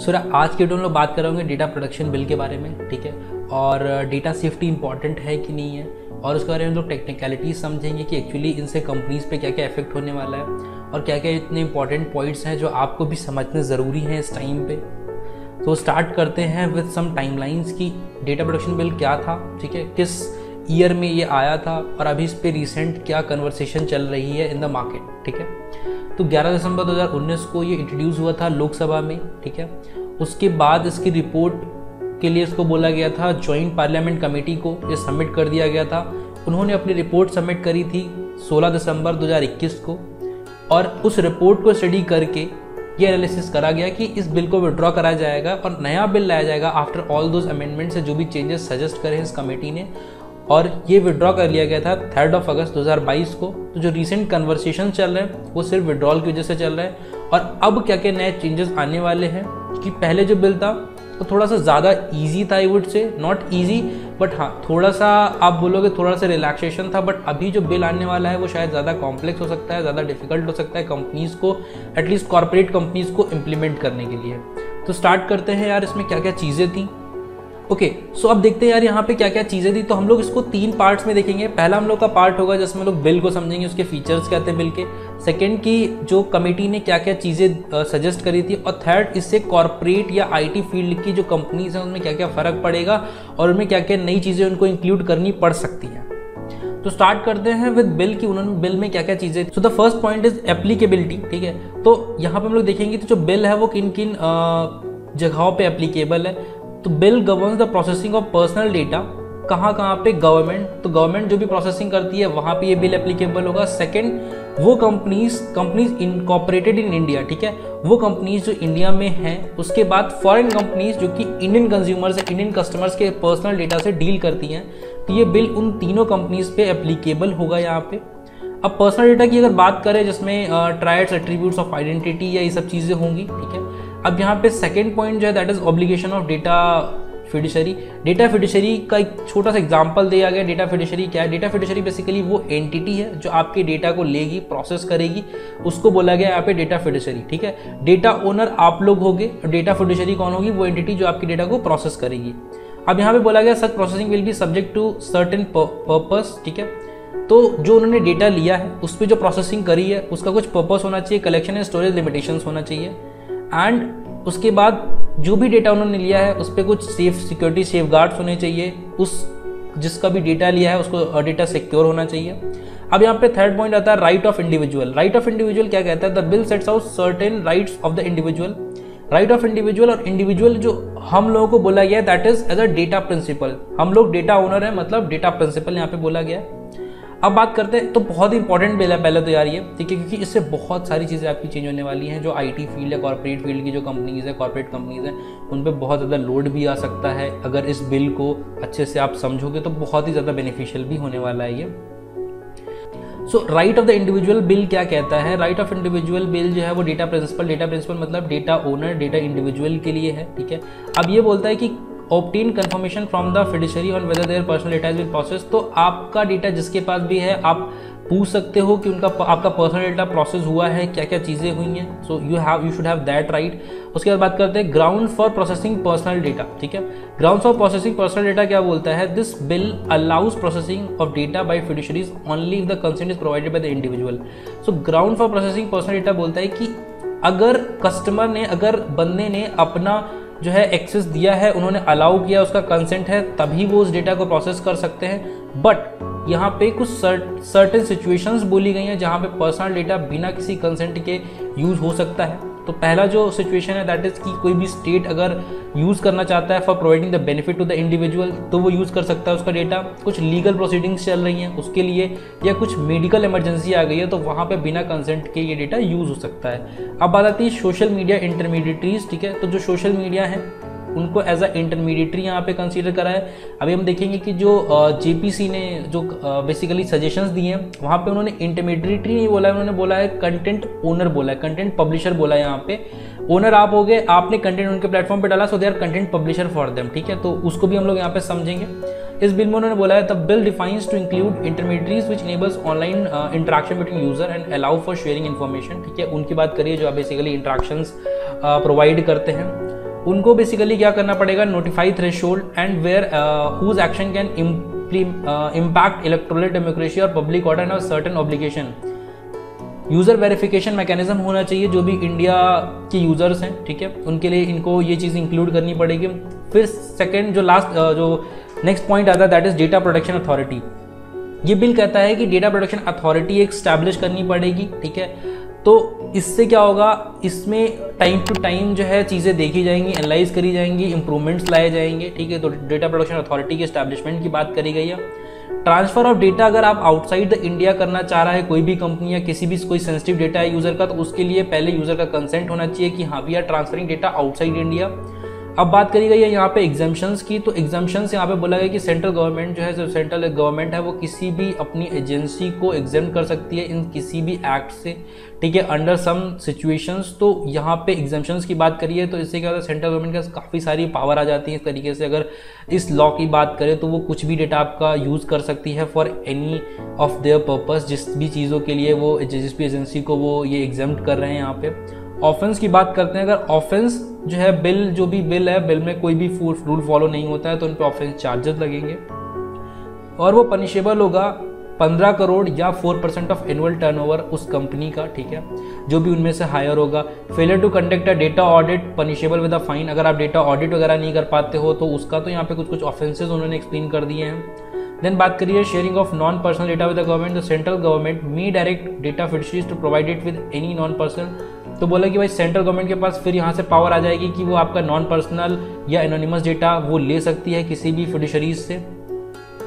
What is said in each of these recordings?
सो आज के वीडियो में लोग बात करेंगे डेटा प्रोटेक्शन बिल के बारे में, ठीक है, और डेटा सेफ्टी इंपॉर्टेंट है कि नहीं है, और उसके बारे में लोग टेक्निकलिटीज समझेंगे कि एक्चुअली इनसे कंपनीज पे क्या क्या इफेक्ट होने वाला है और क्या क्या इतने इंपॉर्टेंट पॉइंट्स हैं जो आपको भी समझने ज़रूरी हैं इस टाइम पे। तो स्टार्ट करते हैं विद सम टाइमलाइंस की डेटा प्रोटेक्शन बिल क्या था, ठीक है, किस ईयर में ये आया था और अभी इस पे रिसेंट क्या कन्वर्सेशन चल रही है इन द मार्केट, ठीक है। तो 11 दिसंबर 2019 को ये इंट्रोड्यूस हुआ था लोकसभा में, ठीक है। उसके बाद इसकी रिपोर्ट के लिए इसको बोला गया था, जॉइंट पार्लियामेंट कमेटी को ये सबमिट कर दिया गया था। उन्होंने अपनी रिपोर्ट सबमिट करी थी 16 दिसंबर 2021 को, और उस रिपोर्ट को स्टडी करके ये एनालिसिस करा गया कि इस बिल को विड्रॉ करा जाएगा और नया बिल लाया जाएगा आफ्टर ऑल दोज अमेंडमेंट्स जो भी चेंजेस सजेस्ट करे इस कमेटी ने, और ये विड्रॉ कर लिया गया था 3 अगस्त 2022 को। तो जो रिसेंट कन्वर्सेशन चल रहे हैं वो सिर्फ विड्रॉल की वजह से चल रहे हैं। और अब क्या क्या नए चेंजेस आने वाले हैं कि पहले जो बिल था तो थोड़ा सा ज़्यादा इजी था, I would say not easy but हाँ थोड़ा सा आप बोलोगे थोड़ा सा रिलैक्सेशन था, बट अभी जो बिल आने वाला है वो शायद ज़्यादा कॉम्प्लेक्स हो सकता है, ज़्यादा डिफिकल्ट हो सकता है कंपनीज़ को, एटलीस्ट कॉर्पोरेट कंपनीज़ को इम्प्लीमेंट करने के लिए। तो स्टार्ट करते हैं यार इसमें क्या क्या चीज़ें थी। ओके, सो अब देखते हैं यार यहाँ पे क्या क्या चीज़ें थी। तो हम लोग इसको 3 पार्ट्स में देखेंगे। पहला हम लोग का पार्ट होगा जिसमें लोग बिल को समझेंगे, उसके फीचर्स क्या थे बिल के। सेकंड की जो कमेटी ने क्या क्या चीज़ें सजेस्ट करी थी, और थर्ड इससे कॉर्पोरेट या आईटी फील्ड की जो कंपनीज हैं उनमें क्या क्या फ़र्क पड़ेगा और उनमें क्या क्या नई चीज़ें उनको इंक्लूड करनी पड़ सकती हैं। तो स्टार्ट करते हैं विद बिल की उन्होंने बिल में क्या क्या चीज़ें। So the first point is applicability, ठीक है। तो यहाँ पे हम लोग देखेंगे तो जो बिल है वो किन किन जगहों पे एप्लीकेबल है। तो bill governs the processing of personal data, कहाँ कहाँ पे गवर्नमेंट, तो गवर्नमेंट जो भी प्रोसेसिंग करती है वहाँ पे ये बिल एप्लीकेबल होगा। सेकंड, वो कंपनीज इनकॉर्पोरेटेड इन इंडिया, ठीक है, वो कंपनीज जो इंडिया में हैं। उसके बाद फॉरेन कंपनीज जो कि इंडियन कंज्यूमर्स या इंडियन कस्टमर्स के पर्सनल डेटा से डील करती हैं, तो ये बिल उन तीनों कंपनीज पे एप्लीकेबल होगा यहाँ पे। अब पर्सनल डेटा की अगर बात करें जिसमें ट्राइड्स, एट्रीब्यूट्स ऑफ आइडेंटिटी या ये सब चीज़ें होंगी, ठीक है। अब यहाँ पे सेकंड पॉइंट जो है that is obligation of data fiduciary. Data fiduciary का एक छोटा सा एग्जांपल दिया गया। डेटा फिडुशरी क्या है? डेटा फिडुशरी बेसिकली वो एंटिटी है जो आपके डेटा को लेगी, प्रोसेस करेगी, उसको बोला गया यहाँ पे डेटा फिडुशरी, ठीक है। डेटा ओनर आप लोग होगे और डेटा फिडुशरी कौन होगी? वो एंटिटी जो आपके डेटा को प्रोसेस करेगी। अब यहाँ पे बोला गया such processing will be subject to certain purpose, ठीक है। तो जो उन्होंने डेटा लिया है उस पर जो प्रोसेसिंग करी है उसका कुछ पर्पस होना चाहिए, कलेक्शन एंड स्टोरेज लिमिटेशंस होना चाहिए, एंड उसके बाद जो भी डेटा उन्होंने लिया है उस पर कुछ सिक्योरिटी सेफगार्ड्स होने चाहिए। उस जिसका भी डेटा लिया है उसको डेटा सिक्योर होना चाहिए। अब यहाँ पे थर्ड पॉइंट आता है right of individual. Right of individual क्या कहता है? The bill sets out certain rights of the individual. Right of individual, और इंडिविजुअल जो हम लोगों को बोला गया that is as a data principal. हम लोग डेटा ओनर है, मतलब डेटा प्रिंसिपल यहाँ पे बोला गया। अब बात करते हैं, तो बहुत ही इंपॉर्टेंट बिल है पहले तो यार ये, ठीक है, क्योंकि इससे बहुत सारी चीज़ें आपकी चेंज होने वाली हैं। जो आईटी फील्ड है, कॉर्पोरेट फील्ड की जो कंपनीज है, कॉर्पोरेट कंपनीज हैं, उन पर बहुत ज़्यादा लोड भी आ सकता है। अगर इस बिल को अच्छे से आप समझोगे तो बहुत ही ज़्यादा बेनिफिशियल भी होने वाला है ये। So right of the individual bill क्या कहता है? राइट ऑफ इंडिविजुअल बिल जो है वो डेटा प्रिंसिपल मतलब डेटा ओनर, डेटा इंडिविजुअल के लिए है, ठीक है। अब ये बोलता है कि obtain confirmation from the fiduciary on whether their personal data is been process. तो आपका डेटा जिसके पास भी है आप पूछ सकते हो कि आपका पर्सनल डेटा प्रोसेस हुआ है, क्या क्या चीज़ें हुई हैं। So you should have that right. उसके बाद बात करते हैं ground for processing personal data, ठीक है। Ground for processing personal data क्या बोलता है? This bill allows processing of data by fiduciaries only if the consent is provided by the individual. So ground for processing personal data बोलता है कि अगर customer ने, अगर बंदे ने अपना जो है एक्सेस दिया है, उन्होंने अलाउ किया, उसका कंसेंट है, तभी वो उस डेटा को प्रोसेस कर सकते हैं। बट यहाँ पे कुछ सर्टेन सिचुएशंस बोली गई हैं जहाँ पे पर्सनल डेटा बिना किसी कंसेंट के यूज हो सकता है। तो पहला जो सिचुएशन है दैट इज कि कोई भी स्टेट अगर यूज करना चाहता है for providing the benefit to the individual, तो वो यूज कर सकता है उसका डेटा। कुछ लीगल प्रोसीडिंग्स चल रही हैं उसके लिए, या कुछ मेडिकल इमरजेंसी आ गई है तो वहाँ पे बिना कंसेंट के ये डेटा यूज हो सकता है। अब बात आती है सोशल मीडिया इंटरमीडिएटरीज, ठीक है। तो जो सोशल मीडिया है उनको एज अ इंटरमीडिएटरी यहाँ पे कंसीडर करा है। अभी हम देखेंगे कि जो जेपीसी ने जो बेसिकली सजेशंस दिए हैं वहाँ पे उन्होंने इंटरमीडिएटरी नहीं बोला है, उन्होंने बोला है कंटेंट ओनर बोला है, कंटेंट पब्लिशर बोला है। यहाँ पे ओनर आप हो गए, आपने कंटेंट उनके प्लेटफॉर्म पे डाला, so they are content publisher for them, ठीक है। तो उसको भी हम लोग यहाँ पे समझेंगे। इस बिल में उन्होंने बोला है the bill defines to include intermediaries which enables online interaction between user and allow for sharing information, ठीक है। उनकी बात करिए जो बेसिकली इंटरेक्शंस प्रोवाइड करते हैं। उनको बेसिकली क्या करना पड़ेगा, notify threshold and where whose action can impact electoral democracy और पब्लिक ऑर्डर और certain obligation. User verification mechanism होना चाहिए जो भी इंडिया के यूज़र्स हैं, ठीक है, उनके लिए इनको ये चीज़ इंक्लूड करनी पड़ेगी। फिर सेकंड जो लास्ट जो नेक्स्ट पॉइंट आता है that is data protection authority. ये बिल कहता है कि डेटा प्रोटेक्शन अथॉरिटी एक स्टैब्लिश करनी पड़ेगी, ठीक है। तो इससे क्या होगा, इसमें टाइम टू टाइम जो है चीज़ें देखी जाएंगी, एनालाइज करी जाएंगी, इंप्रूवमेंट्स लाए जाएंगे, ठीक है। तो डेटा प्रोटेक्शन अथॉरिटी के एस्टैब्लिशमेंट की बात करी गई है। ट्रांसफर ऑफ डेटा अगर आप आउटसाइड द इंडिया करना चाह रहा है कोई भी कंपनी या किसी भी कोई सेंसिटिव डेटा है यूजर का, तो उसके लिए पहले यूजर का कंसेंट होना चाहिए कि हाँ we are transferring data outside India. अब बात करी गई है यहाँ पे एग्जाम्पशंस की, तो एग्जाम्पशंस यहाँ पे बोला गया कि सेंट्रल गवर्नमेंट जो है, जो सेंट्रल गवर्नमेंट है वो किसी भी अपनी एजेंसी को एग्जाम कर सकती है इन किसी भी एक्ट से, ठीक है, अंडर सम सिचुएशंस। तो यहाँ पे एग्जाम्पशंस की बात करिए तो इससे क्या होता है, सेंट्रल गवर्नमेंट का काफ़ी सारी पावर आ जाती है इस तरीके से। अगर इस लॉ की बात करें तो वो कुछ भी डेटा आपका यूज़ कर सकती है for any of their purpose, जिस भी चीज़ों के लिए वो जिस भी एजेंसी को वो ये एग्जाम्प्ट कर रहे हैं। यहाँ पे ऑफेंस की बात करते हैं, अगर ऑफेंस जो है बिल जो भी बिल है, बिल में कोई भी रूल फॉलो नहीं होता है तो उन पर ऑफेंस चार्जेस लगेंगे और वो पनिशेबल होगा 15 करोड़ या 4% ऑफ एनुअल टर्नओवर उस कंपनी का, ठीक है, जो भी उनमें से हायर होगा। Failure to conduct a data audit punishable with a fine, अगर आप डेटा ऑडिट वगैरह नहीं कर पाते हो तो उसका, तो यहाँ पे कुछ कुछ ऑफेंसेस उन्होंने एक्सप्लेन कर दिए हैं। देन बात करिए sharing of non personal data with the government, the central government may direct data fiduciaries to provide it with any non personal. तो बोला कि भाई सेंट्रल गवर्नमेंट के पास फिर यहाँ से पावर आ जाएगी कि वो आपका नॉन पर्सनल या एनोनिमस डेटा वो ले सकती है किसी भी फिडरीज से।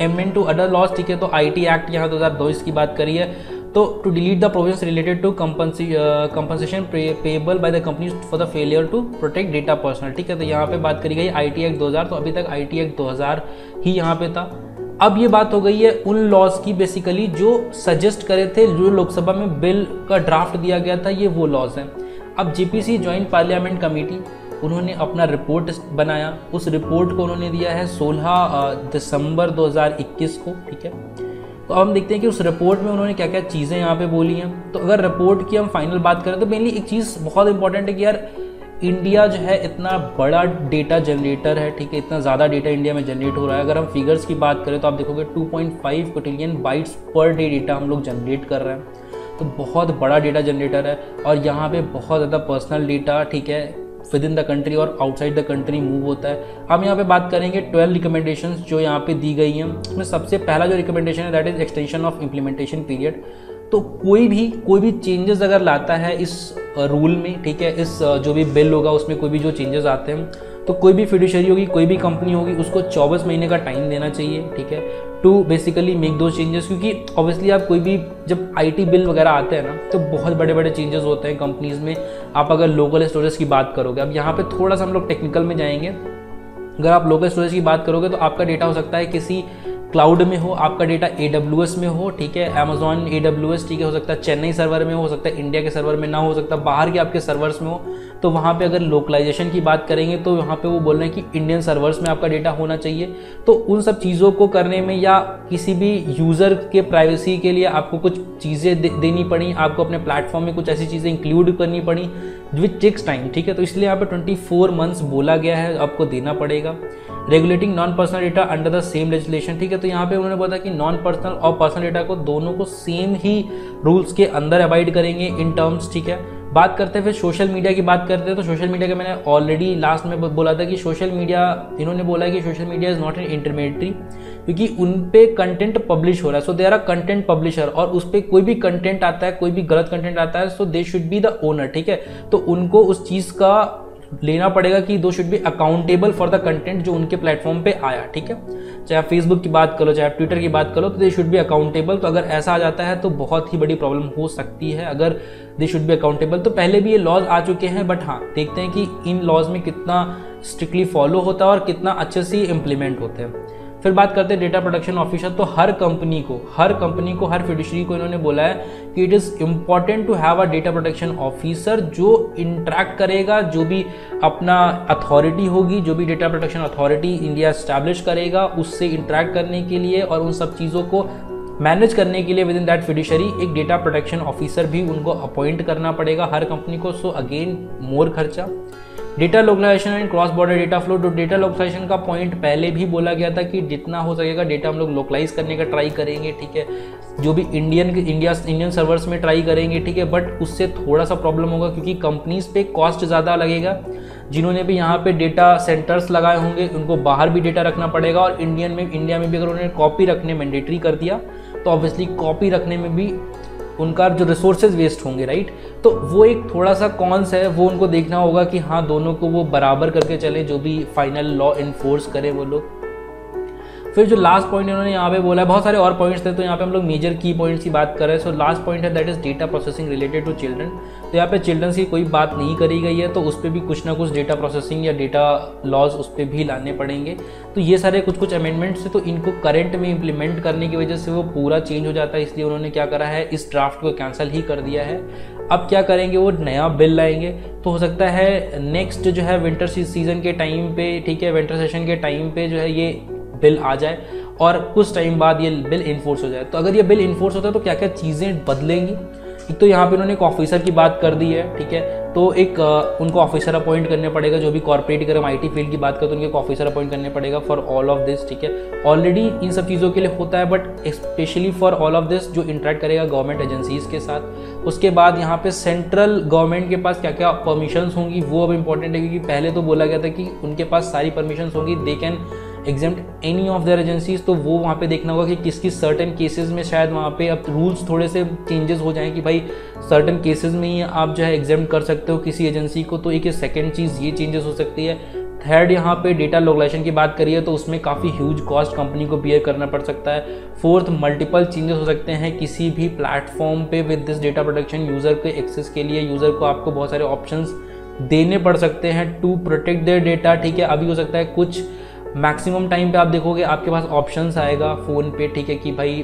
एमेंड टू अदर लॉज, ठीक है, तो आईटी एक्ट यहाँ 2022 की बात करी है, तो to delete the provisions related to compensation payable by the companies for the failure to protect data personal, ठीक है। तो यहाँ पे बात करी गई आईटी एक्ट 2000, तो अभी तक आईटी एक्ट 2000 ही यहाँ पे था। अब ये बात हो गई है उन लॉज की बेसिकली जो सजेस्ट करे थे, जो लोकसभा में बिल का ड्राफ्ट दिया गया था, ये वो लॉज हैं। अब जेपीसी ज्वाइंट पार्लियामेंट कमेटी उन्होंने अपना रिपोर्ट बनाया, उस रिपोर्ट को उन्होंने दिया है 16 दिसंबर 2021 को, ठीक है। तो अब हम देखते हैं कि उस रिपोर्ट में उन्होंने क्या क्या चीज़ें यहाँ पे बोली हैं। तो अगर रिपोर्ट की हम फाइनल बात करें तो मेनली एक चीज़ बहुत इंपॉर्टेंट है कि यार इंडिया जो है इतना बड़ा डेटा जनरेटर है, ठीक है, इतना ज़्यादा डेटा इंडिया में जनरेट हो रहा है। अगर हम फिगर्स की बात करें तो आप देखोगे 2.5 क्विलियन बाइट्स पर डे डेटा हम लोग जनरेट कर रहे हैं, तो बहुत बड़ा डेटा जनरेटर है। और यहाँ पे बहुत ज़्यादा पर्सनल डेटा, ठीक है, विद इन द कंट्री और आउटसाइड द कंट्री मूव होता है। हम यहाँ पे बात करेंगे 12 रिकमेंडेशंस जो यहाँ पे दी गई हैं। उसमें सबसे पहला जो रिकमेंडेशन है that is extension of implementation period. तो कोई भी चेंजेस अगर लाता है इस रूल में, ठीक है, इस जो भी बिल होगा उसमें कोई भी जो चेंजेस आते हैं, तो कोई भी फिड्यूशरी होगी, कोई भी कंपनी होगी, उसको 24 महीने का टाइम देना चाहिए, ठीक है, टू बेसिकली मेक दो चेंजेस। क्योंकि ऑब्वियसली आप कोई भी जब आईटी बिल वगैरह आते हैं ना, तो बहुत बड़े बड़े चेंजेस होते हैं कंपनीज में। आप अगर लोकल स्टोरेज की बात करोगे, अब यहाँ पे थोड़ा सा हम लोग टेक्निकल में जाएंगे। अगर आप लोकल स्टोरेज की बात करोगे तो आपका डेटा हो सकता है किसी क्लाउड में हो, आपका डेटा AWS में हो, ठीक है, Amazon AWS, ठीक है, हो सकता है चेन्नई सर्वर में हो सकता है इंडिया के सर्वर में ना हो सकता बाहर के आपके सर्वर्स में हो। तो वहाँ पे अगर लोकलाइजेशन की बात करेंगे तो यहाँ पे वो बोल रहे हैं कि इंडियन सर्वर्स में आपका डेटा होना चाहिए। तो उन सब चीज़ों को करने में या किसी भी यूज़र के प्राइवेसी के लिए आपको कुछ चीज़ें देनी पड़ी, आपको अपने प्लेटफॉर्म में कुछ ऐसी चीज़ें इंक्लूड करनी पड़ी विच टेक्स टाइम, ठीक है। तो इसलिए यहाँ पे 24 मंथ्स बोला गया है, आपको देना पड़ेगा। Regulating non personal data under the same legislation, ठीक है। तो यहाँ पे उन्होंने बोला कि नॉन पर्सनल और पर्सनल डेटा को दोनों को सेम ही रूल्स के अंदर अवॉइड करेंगे इन टर्म्स, ठीक है। बात करते हैं फिर सोशल मीडिया की बात करते हैं। तो सोशल मीडिया का मैंने ऑलरेडी लास्ट में बोला था कि सोशल मीडिया, इन्होंने बोला है कि social media is not an intermediary, क्योंकि उन पे कंटेंट पब्लिश हो रहा है, so they are a content publisher, और उस पर कोई भी कंटेंट आता है, कोई भी गलत कंटेंट आता है, so they should be the owner, ठीक है। तो उनको उस चीज़ का लेना पड़ेगा कि दो should be accountable for the content जो उनके प्लेटफॉर्म पे आया, ठीक है। चाहे आप फेसबुक की बात करो, चाहे आप ट्विटर की बात करो, तो दे शुड बी अकाउंटेबल। तो अगर ऐसा आ जाता है तो बहुत ही बड़ी प्रॉब्लम हो सकती है अगर दे शुड बी अकाउंटेबल। तो पहले भी ये लॉज आ चुके हैं, बट हाँ देखते हैं कि इन लॉज में कितना स्ट्रिक्टली फॉलो होता है और कितना अच्छे से इम्प्लीमेंट होते हैं। फिर बात करते हैं डेटा प्रोटेक्शन ऑफिसर। तो हर कंपनी को, हर फिडुशरी को इन्होंने बोला है कि it is important to have a data protection officer जो इंटरेक्ट करेगा, जो भी अपना अथॉरिटी होगी, जो भी data protection authority India establish करेगा, उससे इंटरेक्ट करने के लिए और उन सब चीज़ों को मैनेज करने के लिए विद इन दैट फिडुशरी एक डेटा प्रोटेक्शन ऑफिसर भी उनको अपॉइंट करना पड़ेगा हर कंपनी को। सो अगेन मोर खर्चा। Data localisation and cross border data flow. तो डेटा लोकलाइजेशन का पॉइंट पहले भी बोला गया था कि जितना हो सकेगा डेटा हम लोग लोकलाइज करने का ट्राई करेंगे, ठीक है, जो भी इंडियन सर्वर्स में ट्राई करेंगे, ठीक है, बट उससे थोड़ा सा प्रॉब्लम होगा क्योंकि कंपनीज पे कॉस्ट ज़्यादा लगेगा। जिन्होंने भी यहाँ पे डेटा सेंटर्स लगाए होंगे उनको बाहर भी डेटा रखना पड़ेगा, और इंडिया में भी अगर उन्होंने कॉपी रखने मैंडेटरी कर दिया तो ऑब्वियसली कॉपी रखने में भी उनका जो रिसोर्सेज वेस्ट होंगे, राइट। तो वो एक थोड़ा सा कॉन्स है, वो उनको देखना होगा कि हाँ दोनों को वो बराबर करके चले, जो भी फाइनल लॉ इन्फोर्स करे वो लोग। फिर जो लास्ट पॉइंट इन्होंने यहाँ पे बोला है, बहुत सारे और पॉइंट्स थे तो यहाँ पे हम लोग मेजर की पॉइंट्स की बात कर रहे हैं। सो लास्ट पॉइंट है that is data processing related to children. तो यहाँ पे चिल्ड्रंस की कोई बात नहीं करी गई है, तो उस पर भी कुछ ना कुछ डेटा प्रोसेसिंग या डेटा लॉज उस पर भी लाने पड़ेंगे। तो ये सारे कुछ अमेंडमेंट्स थे, तो इनको करंट में इम्प्लीमेंट करने की वजह से वो पूरा चेंज हो जाता है, इसलिए उन्होंने क्या करा है, इस ड्राफ्ट को कैंसिल ही कर दिया है। अब क्या करेंगे, वो नया बिल लाएंगे। तो हो सकता है नेक्स्ट जो है विंटर सीजन के टाइम पे, ठीक है, विंटर सेशन के टाइम पे जो है ये बिल आ जाए और कुछ टाइम बाद ये बिल इन्फोर्स हो जाए। तो अगर ये बिल इन्फोर्स होता है तो क्या क्या चीज़ें बदलेंगी। एक तो यहाँ पे उन्होंने एक ऑफिसर की बात कर दी है, ठीक है, तो एक उनको ऑफिसर अपॉइंट करने पड़ेगा, जो भी कॉर्पोरेट अगर हम IT फील्ड की बात करें तो उनको एक ऑफिसर अपॉइंट करने पड़ेगा फॉर ऑल ऑफ दिस, ठीक है। ऑलरेडी इन सब चीज़ों के लिए होता है, but specially for all of this जो इंटरेक्ट करेगा गवर्नमेंट एजेंसीज के साथ। उसके बाद यहाँ पे सेंट्रल गवर्नमेंट के पास क्या क्या परमिशंस होंगी वो अब इंपॉर्टेंट है, क्योंकि पहले तो बोला गया था कि उनके पास सारी परमिशंस होंगी, they can exempt any of their agencies. तो वो वहाँ पे देखना होगा कि किस किस सर्टेन केसेस में शायद वहाँ पे अब रूल्स थोड़े से चेंजेस हो जाएं कि भाई सर्टेन केसेस में ही आप जो है एग्जेम्प्ट कर सकते हो किसी एजेंसी को। तो एक सेकेंड चीज़ ये चेंजेस हो सकती है। थर्ड, यहाँ पे डेटा लोकलाइजेशन की बात करिए तो उसमें काफ़ी ह्यूज कॉस्ट कंपनी को बियर करना पड़ सकता है। फोर्थ, मल्टीपल चेंजेस हो सकते हैं किसी भी प्लेटफॉर्म पे with this data protection. User के एक्सेस के लिए यूज़र को आपको बहुत सारे ऑप्शंस देने पड़ सकते हैं टू प्रोटेक्ट देयर डेटा, ठीक है। अभी हो सकता है कुछ मैक्सिमम टाइम पे आप देखोगे आपके पास ऑप्शंस आएगा फ़ोन पे, ठीक है, कि भाई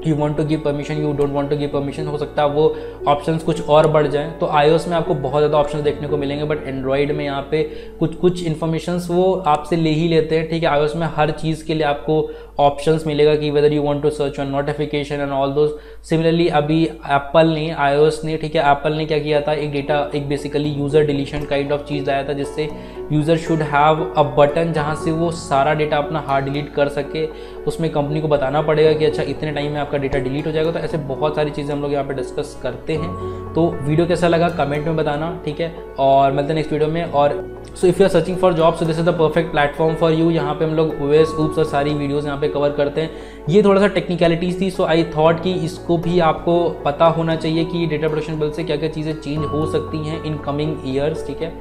you want to give permission, you don't want to give permission. हो सकता है वो ऑप्शंस कुछ और बढ़ जाएं। तो iOS में आपको बहुत ज़्यादा ऑप्शंस देखने को मिलेंगे, बट एंड्रॉयड में यहाँ पे कुछ इन्फॉर्मेशंस वो आपसे ले ही लेते हैं, ठीक है। iOS में हर चीज़ के लिए आपको ऑप्शंस मिलेगा कि whether you want to search on notification and all those. Similarly अभी एप्पल ने, iOS ने, ठीक है, एप्पल ने क्या किया था, एक basically user deletion kind of चीज़ लाया था, जिससे user should have a button जहाँ से वो सारा डेटा अपना हार्ड डिलीट कर सके। उसमें कंपनी को बताना पड़ेगा कि अच्छा इतने टाइम में आपका डेटा डिलीट हो जाएगा। तो ऐसे बहुत सारी चीज़ें हम लोग यहाँ पे डिस्कस करते हैं। तो वीडियो कैसा लगा कमेंट में बताना, ठीक है, और मिलते हैं नेक्स्ट वीडियो में। और so if you are searching for job, so this is the perfect platform for you. यहाँ पे हम लोग OS, OOPS और सारी वीडियोज़ यहाँ पे कवर करते हैं। ये थोड़ा सा टेक्निकलिटीज़ थी, सो आई थॉट कि इसको भी आपको पता होना चाहिए कि डेटा प्रोटेक्शन बिल से क्या क्या चीज़ें चेंज हो सकती हैं इन कमिंग ईयर्स, ठीक है।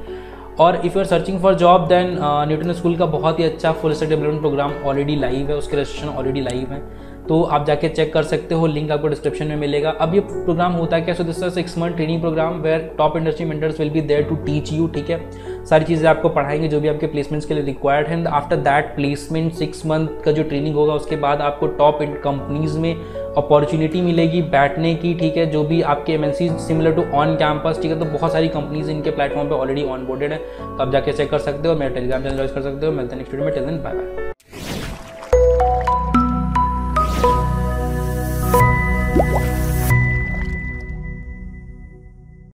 और if you are searching for job then Newton school का बहुत ही अच्छा full stack development programme already live है, उसके रजिस्ट्रेशन ऑलरेडी लाइव है, तो आप जाके चेक कर सकते हो, लिंक आपको डिस्क्रिप्शन में मिलेगा। अब ये प्रोग्राम होता है क्या, so this is 6 month training programme where top industry mentors will be there to teach you, ठीक है। सारी चीज़ें आपको पढ़ाएंगे जो भी आपके प्लेसमेंट्स के लिए रिक्वायर्ड है। आफ्टर दैट प्लेसमेंट 6 मंथ का जो ट्रेनिंग होगा उसके बाद आपको टॉप कंपनीज में अपॉर्चुनिटी मिलेगी बैठने की, ठीक है, जो भी आपके MNC similar to on campus, ठीक है। तो बहुत सारी कंपनीज इनके प्लेटफॉर्म पे ऑलरेडी ऑन बोर्डेड है, तो आप जाके चेक कर सकते हो। मेरा टेलीग्राम चैनल ज्वाइन कर सकते हो। मिलते हैं नेक्स्ट वीडियो में, टिल देन बाय बाय।